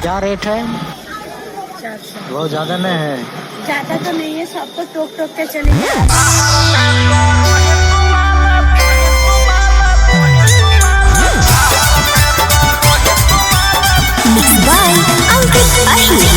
क्या रेट है? 400। बहुत ज्यादा नहीं है? ज्यादा तो नहीं है, सबको टोक टोक के चलेंगे। Mixed by Ankit Ahir.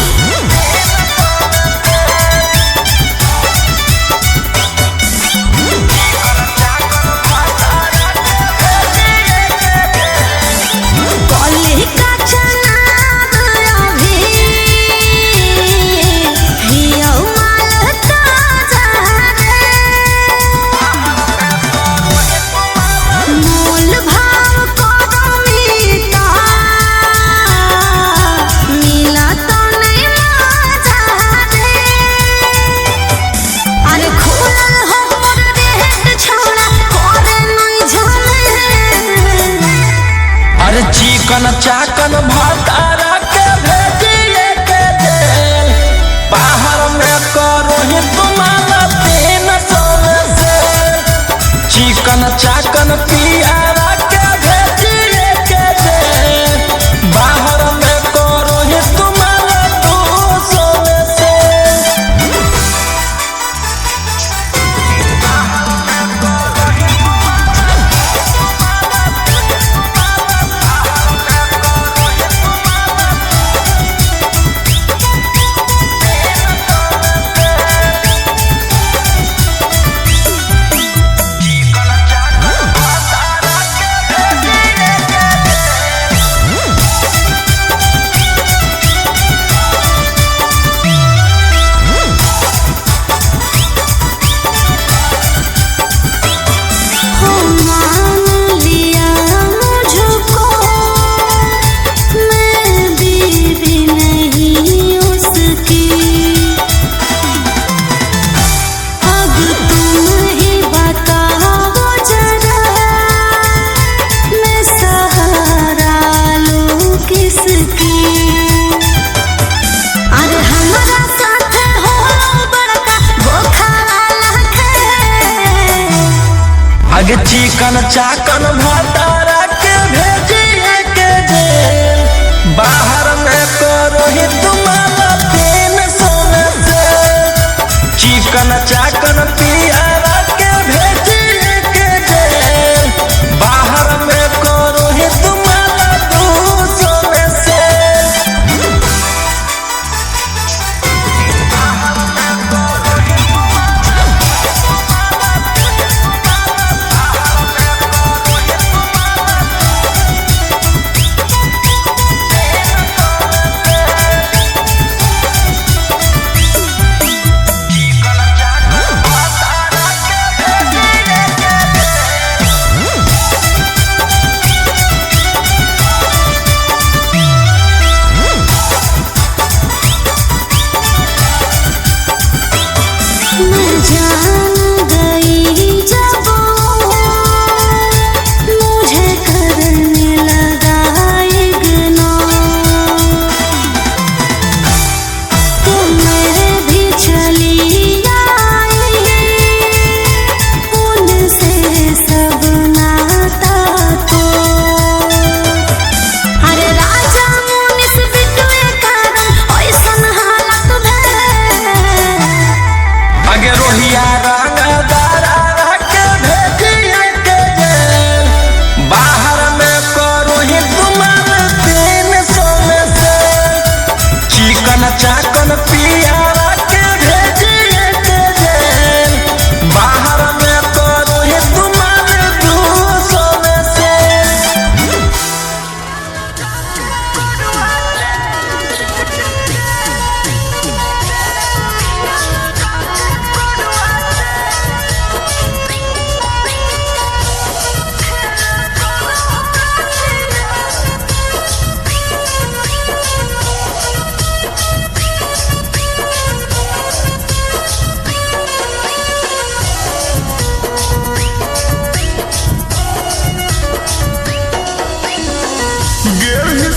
चिकन चाकन भतारा के भेजिए के जेल, बाहर में करो ही तुम्हारा 300 से। चिकन चाकन पियारा के भेजिए के जेल, बाहर में करो ही तुम्हारा 200 से। आगे चिकन चाकन भतारा के भेजिए के जेल, बाहर में करो ही तुम्हारा 300 से। चिकन चाकन पियारा के भेजिए के जेल, बाहर में करो ही तुम्हारा 200 से। चाकन पियारा के भेजिए के जेल, बाहर में करो ही तुम्हारे 200 से।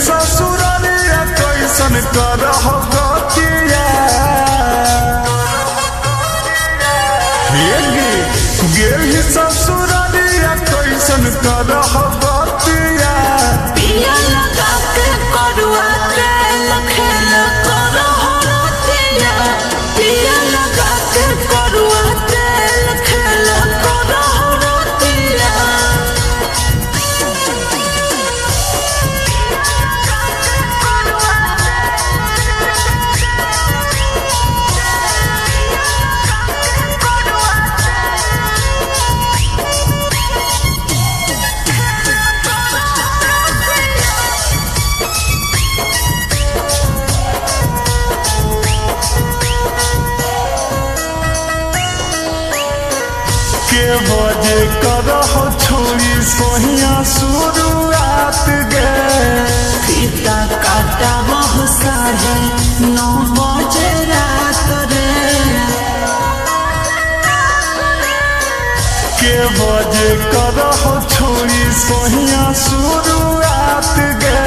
ससुरालिया कैसन करह गतिया, गेल ससुरालिया कैसन करह गतिया। पिया लगा के करुआ तेल बजे करह छोड़ी सोहिया शुरुआत गे फीता काटा बहु 9:30 बजे रात रे के बजे करह छोड़ी सोहिया शुरुआत गे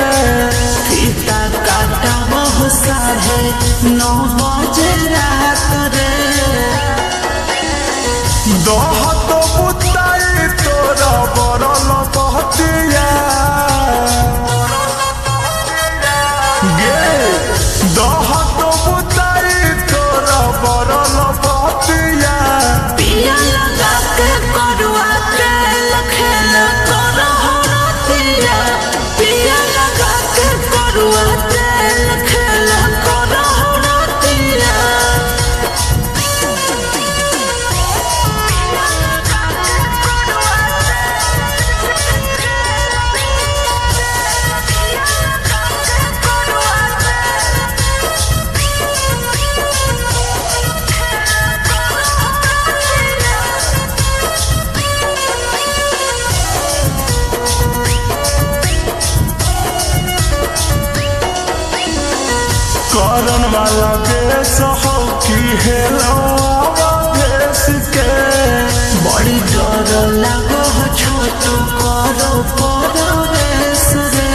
फीता काटा बहु 9:30 बजे रात रे दह तो बुताई तोरा बरल बहतिया गे दह तो बुताई तोरा बरल बहतिया पिया लगा के करुआ तेल खेल करहो रतिया पिया लगा के करुआ तेल खेल करहो रतिया करन वाला देश हो कि हेलो देश के बड़ी डर लगो छोटू करो परवेश रे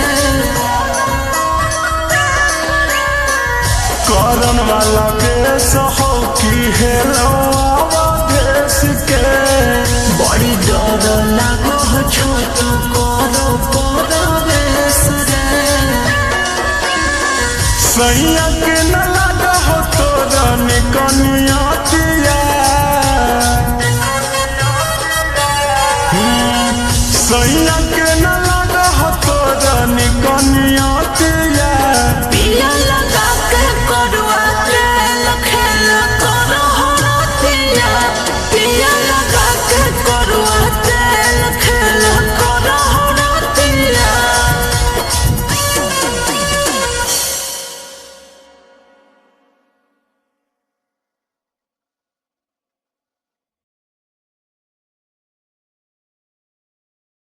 करन वाला देश हो कि हेलो देश के बड़ी डर लगो छोटू करो परवेश रे सैया के न लगा हो तोरा निकनिया सैया